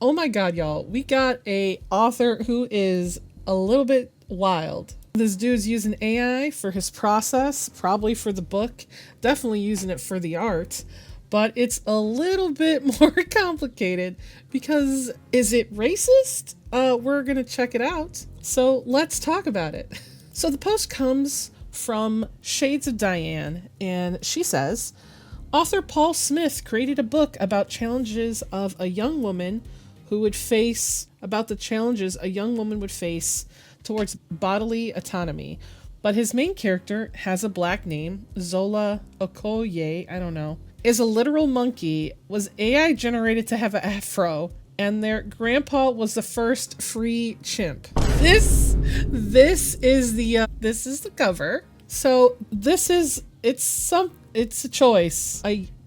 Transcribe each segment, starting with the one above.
Oh my god, y'all. We got a author who is a little bit wild. This dude's using AI for his process, probably for the book, definitely using it for the art, but it's a little bit more complicated because is it racist? We're gonna check it out. So let's talk about it. So the post comes from Shades of Diane, and she says, author Paul Smith created a book about challenges of a young woman who would face about the challenges a young woman would face towards bodily autonomy. But his main character has a black name, Zola Okoye, I don't know, is a literal monkey, was AI generated to have an afro, and their grandpa was the first free chimp. This is the cover. So it's a choice.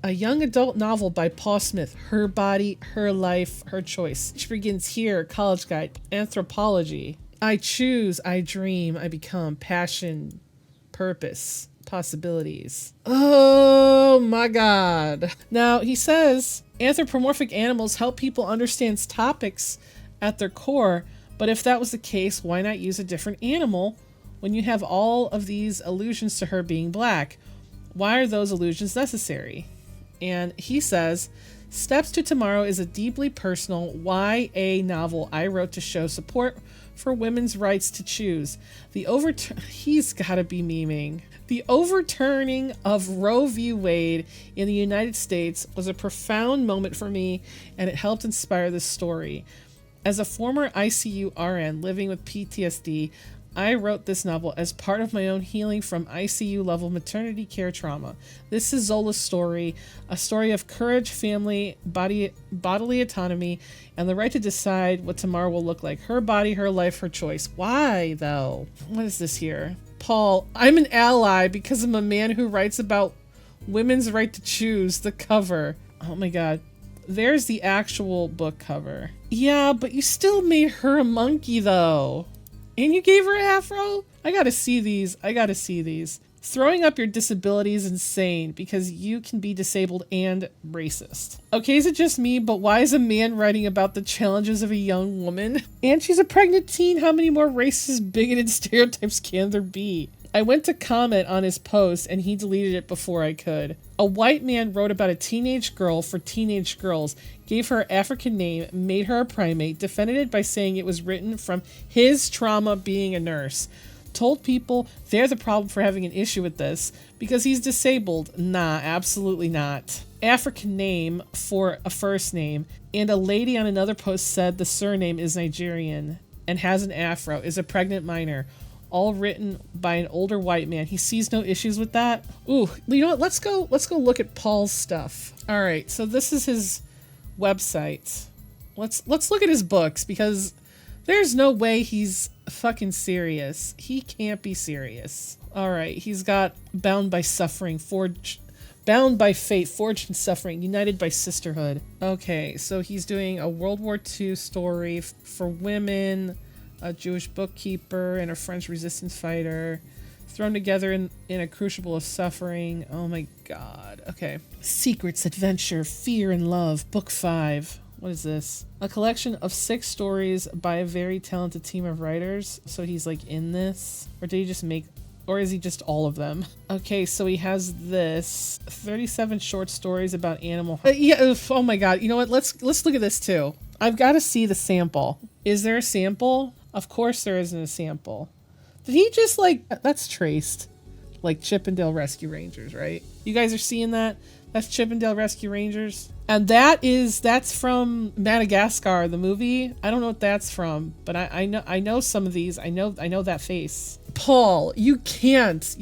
A young adult novel by Paul Smith. Her body, her life, her choice. Which begins here. College Guide. Anthropology. I choose, I dream, I become. Passion, purpose, possibilities. Oh my god. Now he says anthropomorphic animals help people understand topics at their core, but if that was the case, why not use a different animal when you have all of these allusions to her being black? Why are those allusions necessary? And he says, Steps to Tomorrow is a deeply personal YA novel I wrote to show support for women's rights to choose. He's gotta be memeing. The overturning of Roe v. Wade in the United States was a profound moment for me, and it helped inspire this story. As a former ICU RN living with PTSD, I wrote this novel as part of my own healing from ICU level maternity care trauma. This is Zola's story, a story of courage, family, bodily autonomy, and the right to decide what tomorrow will look like. Her body, her life, her choice. Why, though? What is this here? Paul, I'm an ally because I'm a man who writes about women's right to choose. The cover. Oh my god. There's the actual book cover. Yeah, but you still made her a monkey, though. And you gave her an afro? I gotta see these. Throwing up your disability is insane because you can be disabled and racist. Okay, is it just me, but why is a man writing about the challenges of a young woman? And she's a pregnant teen. How many more racist, bigoted stereotypes can there be? I went to comment on his post and he deleted it before I could. A white man wrote about a teenage girl for teenage girls, gave her an African name, made her a primate, defended it by saying it was written from his trauma being a nurse. Told people they're the problem for having an issue with this because he's disabled. Nah, absolutely not. African name for a first name, and a lady on another post said the surname is Nigerian and has an afro, is a pregnant minor. All written by an older white man. He sees no issues with that. Ooh, you know what? Let's go look at Paul's stuff. All right, so this is his website. Let's look at his books because there's no way he's fucking serious. He can't be serious. All right, he's got Bound by Suffering, Bound by Fate, Forged in Suffering, United by Sisterhood. Okay, so he's doing a World War II story for women, a Jewish bookkeeper and a French resistance fighter thrown together in a crucible of suffering. Oh my god. Okay. Secrets, Adventure, Fear and Love, Book 5. What is this? A collection of 6 stories by a very talented team of writers. So he's like in this? Or did he just make... Or is he just all of them? Okay, so he has this 37 short stories about animal... yeah, oh my god. You know what? Let's look at this too. I've got to see the sample. Is there a sample? Of course there isn't a sample. Did he just that's traced like Chippendale Rescue Rangers, right? You guys are seeing that? That's Chippendale Rescue Rangers. And that's from Madagascar, the movie. I don't know what that's from, but I know some of these. I know that face. Paul, you can't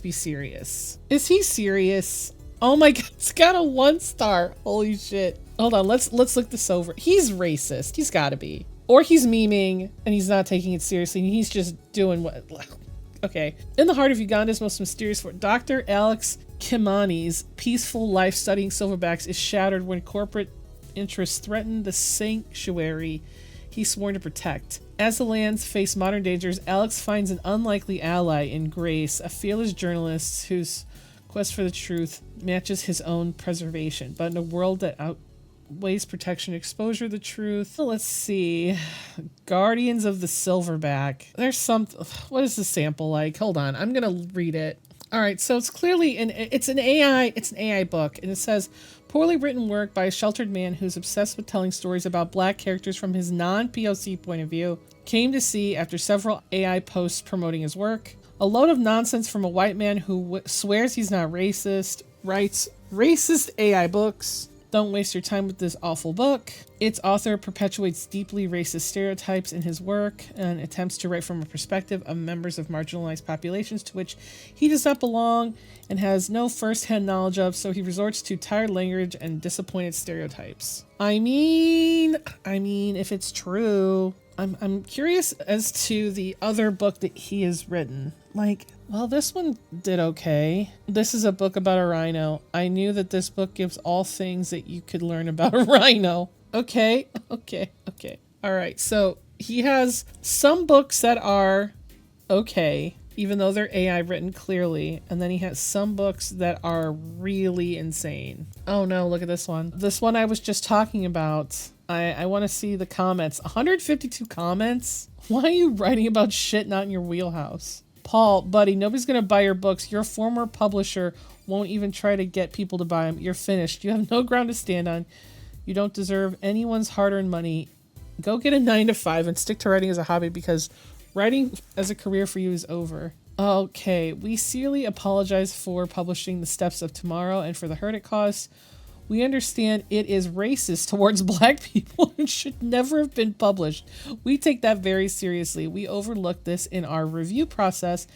be serious. Is he serious? Oh my god, it's got a 1 star. Holy shit. Hold on, let's look this over. He's racist. He's gotta be. Or he's memeing and he's not taking it seriously and he's just doing what... Okay. In the heart of Uganda's most mysterious fort, Dr. Alex Kimani's peaceful life studying silverbacks is shattered when corporate interests threaten the sanctuary he's sworn to protect. As the lands face modern dangers, Alex finds an unlikely ally in Grace, a fearless journalist whose quest for the truth matches his own preservation, but in a world that waste protection, exposure, the truth. Let's see. Guardians of the Silverback. There's some, what is the sample like? Hold on, I'm gonna read it. All right, so it's clearly it's an AI book, and it says, poorly written work by a sheltered man who's obsessed with telling stories about black characters from his non-POC point of view, came to see after several AI posts promoting his work. A load of nonsense from a white man who swears he's not racist, writes racist AI books. Don't waste your time with this awful book. Its author perpetuates deeply racist stereotypes in his work and attempts to write from a perspective of members of marginalized populations to which he does not belong and has no first-hand knowledge of, so he resorts to tired language and disappointed stereotypes. I mean, if it's true, I'm curious as to the other book that he has written. Like, well, this one did okay. This is a book about a rhino. I knew that this book gives all things that you could learn about a rhino. Okay. All right, so he has some books that are okay, even though they're AI written clearly, and then he has some books that are really insane. Oh no, look at this one. This one I was just talking about. I want to see the comments. 152 comments? Why are you writing about shit not in your wheelhouse? Paul, buddy, nobody's going to buy your books. Your former publisher won't even try to get people to buy them. You're finished. You have no ground to stand on. You don't deserve anyone's hard-earned money. Go get a 9-to-5 and stick to writing as a hobby, because writing as a career for you is over. Okay, we sincerely apologize for publishing The Steps of Tomorrow and for the hurt it caused. We understand it is racist towards black people and should never have been published. We take that very seriously. We overlooked this in our review process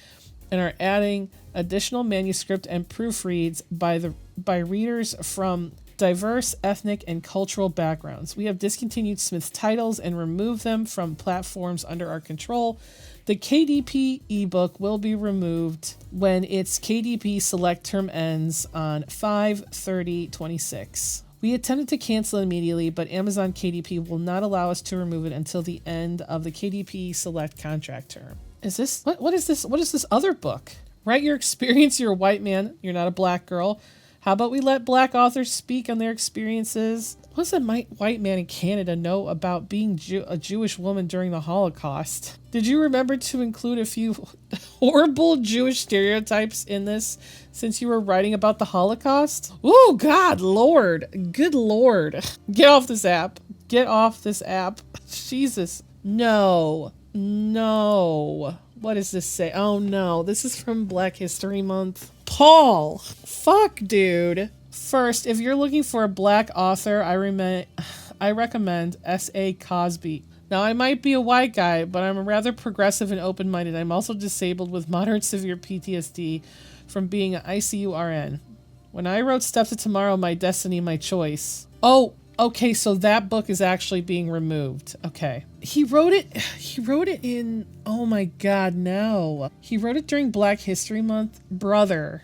and are adding additional manuscript and proofreads by readers from diverse ethnic and cultural backgrounds. We have discontinued Smith's titles and removed them from platforms under our control. The KDP ebook will be removed when its KDP select term ends on 5/30/26. We attempted to cancel it immediately, but Amazon KDP will not allow us to remove it until the end of the KDP select contract term. Is this what is this? What is this other book? Write your experience. You're a white man. You're not a black girl. How about we let black authors speak on their experiences? What does a white man in Canada know about being a Jewish woman during the Holocaust? Did you remember to include a few horrible Jewish stereotypes in this since you were writing about the Holocaust? Oh, God, Lord. Good Lord. Get off this app. Get off this app. Jesus. No. What does this say? Oh, no. This is from Black History Month. Paul. Fuck, dude. First, if you're looking for a black author, I recommend S.A. Cosby. Now, I might be a white guy, but I'm rather progressive and open-minded. I'm also disabled with moderate severe PTSD from being an ICU RN. When I wrote Steps of Tomorrow, My Destiny, My Choice. Oh, okay, so that book is actually being removed. Okay. He wrote it in, oh my God, no. He wrote it during Black History Month. Brother.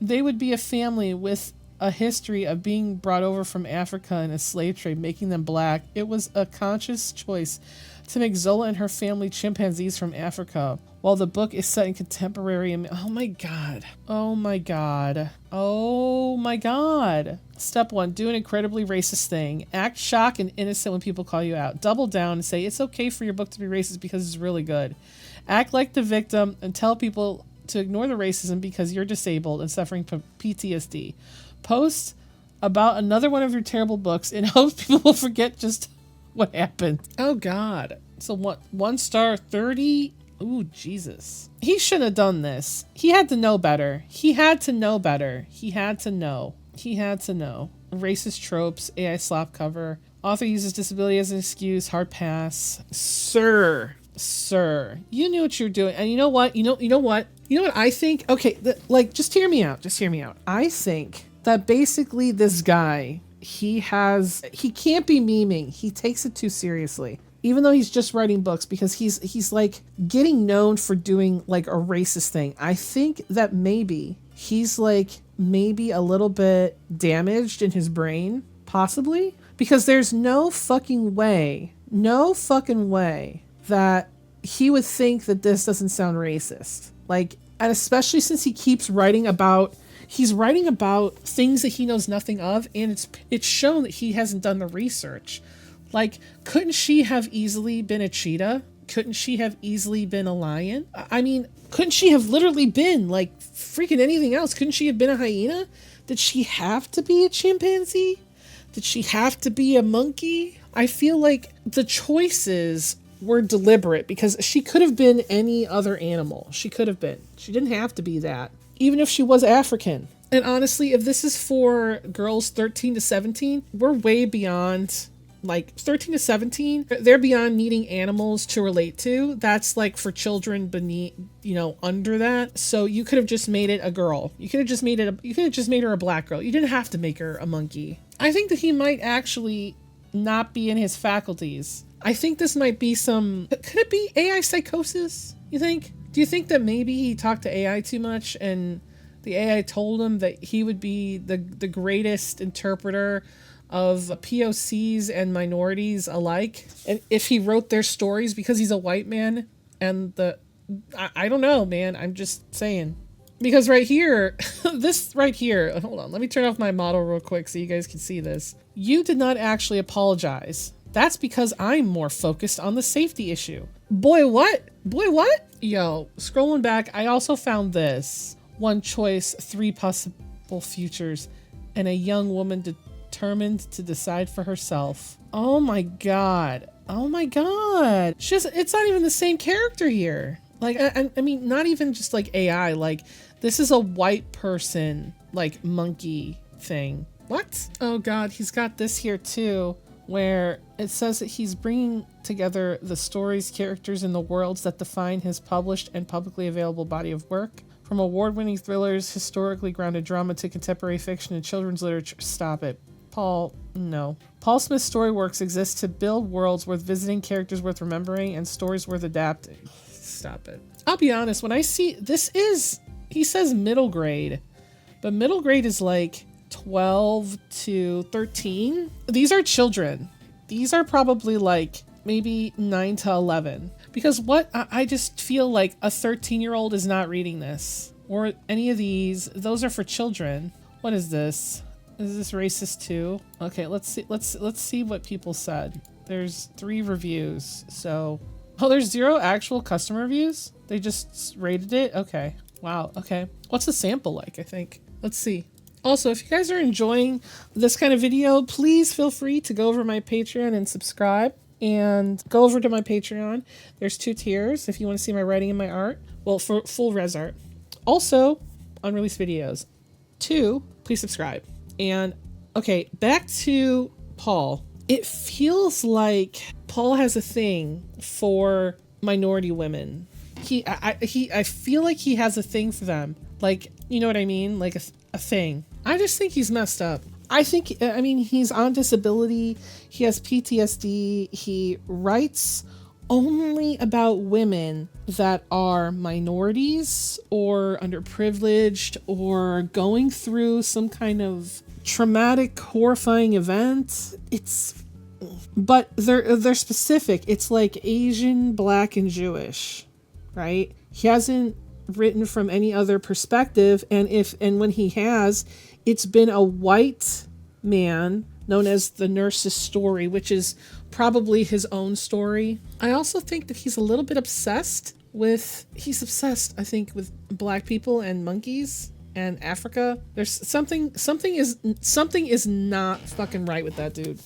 They would be a family with a history of being brought over from Africa in a slave trade, making them black. It was a conscious choice to make Zola and her family chimpanzees from Africa, while the book is set in contemporary. Oh my God. Step 1, do an incredibly racist thing. Act shocked and innocent when people call you out. Double down and say it's okay for your book to be racist because it's really good. Act like the victim and tell people to ignore the racism because you're disabled and suffering from PTSD. Post about another one of your terrible books in hopes people will forget just what happened. Oh God. So what? 1 star, 30? Ooh, Jesus. He shouldn't have done this. He had to know better. He had to know. Racist tropes, AI SLOP cover. Author uses disability as an excuse, hard pass. Sir, you knew what you were doing. And you know what? You know what I think? Okay, just hear me out. I think that basically this guy, he can't be memeing. He takes it too seriously. Even though he's just writing books, because he's like getting known for doing like a racist thing. I think that maybe he's like maybe a little bit damaged in his brain, possibly, because there's no fucking way that he would think that this doesn't sound racist. Like, and especially since he keeps writing about he's writing about things that he knows nothing of, and it's shown that he hasn't done the research. Like, couldn't she have easily been a cheetah? Couldn't she have easily been a lion? I mean, couldn't she have literally been like freaking anything else? Couldn't she have been a hyena? Did she have to be a chimpanzee? Did she have to be a monkey? I feel like the choices were deliberate because she could have been any other animal. She could have been. She didn't have to be that. Even if she was African. And honestly, if this is for girls 13 to 17, we're way beyond, like 13 to 17. They're beyond needing animals to relate to. That's like for children beneath, under that. So you could have just made it a girl. You could have just made her a black girl. You didn't have to make her a monkey. I think that he might actually not be in his faculties. I think this might be could it be AI psychosis, you think? Do you think that maybe he talked to AI too much and the AI told him that he would be the greatest interpreter of POCs and minorities alike? And if he wrote their stories because he's a white man and I don't know, man. I'm just saying. Because right here, hold on, let me turn off my model real quick so you guys can see this. You did not actually apologize. That's because I'm more focused on the safety issue. Boy, what? Yo, scrolling back, I also found this. One choice, 3 possible futures, and a young woman determined to decide for herself. Oh my god. It's not even the same character here. Like, I mean, not even just like AI. Like, this is a white person, like, monkey thing. What? Oh god, he's got this here too, where it says that he's bringing together the stories, characters, and the worlds that define his published and publicly available body of work. From award-winning thrillers, historically grounded drama, to contemporary fiction and children's literature. Stop it. Paul, no. Paul Smith's Storyworks exists to build worlds worth visiting, characters worth remembering, and stories worth adapting. Stop it. I'll be honest, when I see, he says middle grade, but middle grade is like 12 to 13. These are children. These are probably like maybe 9 to 11. Because I just feel like a 13-year-old is not reading this. Or any of these. Those are for children. What is this? Is this racist too? Okay, let's see what people said. There's 3 reviews. So, there's 0 actual customer reviews? They just rated it? Okay. Wow, okay. What's the sample like, I think? Let's see. Also, if you guys are enjoying this kind of video, please feel free to go over my Patreon and subscribe. And go over to my Patreon. There's 2 tiers if you want to see my writing and my art. Well, for full res art. Also, unreleased videos. 2, please subscribe. And, okay, back to Paul. It feels like Paul has a thing for minority women. I feel like he has a thing for them. Like, you know what I mean? Like a thing. I just think he's messed up. I mean, he's on disability. He has PTSD. He writes only about women that are minorities or underprivileged or going through some kind of traumatic, horrifying event. But they're specific. It's like Asian, Black, and Jewish, right? He hasn't written from any other perspective, and when he has, it's been a white man known as the nurse's story, which is probably his own story. I also think that he's a little bit obsessed, I think, with Black people and monkeys and Africa. There's something is not fucking right with that dude.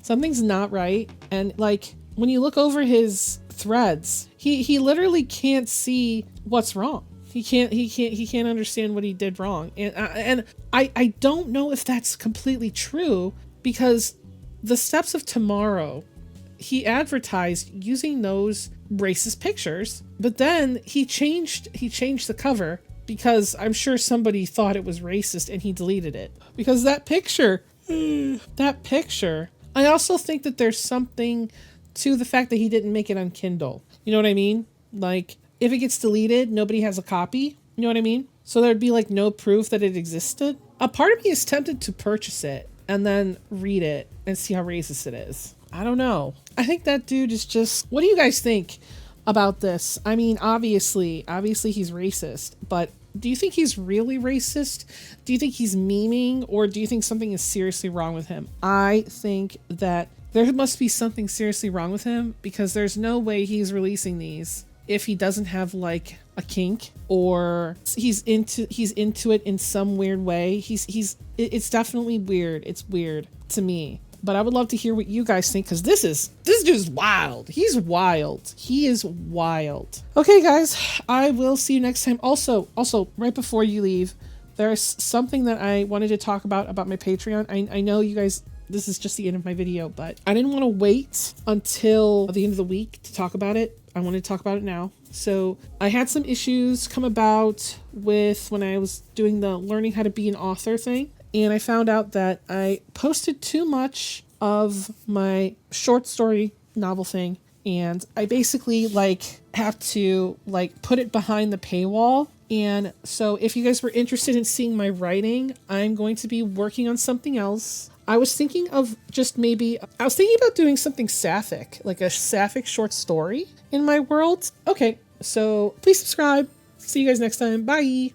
Something's not right. And like, when you look over his threads, he literally can't see what's wrong. He can't understand what he did wrong. And I don't know if that's completely true, because the Steps of Tomorrow, he advertised using those racist pictures, but then he changed the cover because I'm sure somebody thought it was racist and he deleted it. Because that picture, I also think that there's something to the fact that he didn't make it on Kindle. You know what I mean? Like, if it gets deleted, nobody has a copy. You know what I mean? So there'd be like no proof that it existed. A part of me is tempted to purchase it and then read it and see how racist it is. I don't know. I think that dude is just... What do you guys think about this? I mean, obviously he's racist, but Do you think he's really racist? Do you think he's memeing? Or do you think something is seriously wrong with him? I think that there must be something seriously wrong with him, because there's no way he's releasing these if he doesn't have like a kink, or he's into it in some weird way. It's definitely weird. It's weird to me. But I would love to hear what you guys think, because this dude's wild. He's wild. He is wild. Okay, guys, I will see you next time. Also, right before you leave, there's something that I wanted to talk about my Patreon. I know you guys, this is just the end of my video, but I didn't want to wait until the end of the week to talk about it. I wanted to talk about it now. So I had some issues come about with when I was doing the learning how to be an author thing. And I found out that I posted too much of my short story novel thing. And I basically like have to like put it behind the paywall. And so if you guys were interested in seeing my writing, I'm going to be working on something else. I was thinking about doing something sapphic, like a sapphic short story in my world. Okay, so please subscribe. See you guys next time. Bye.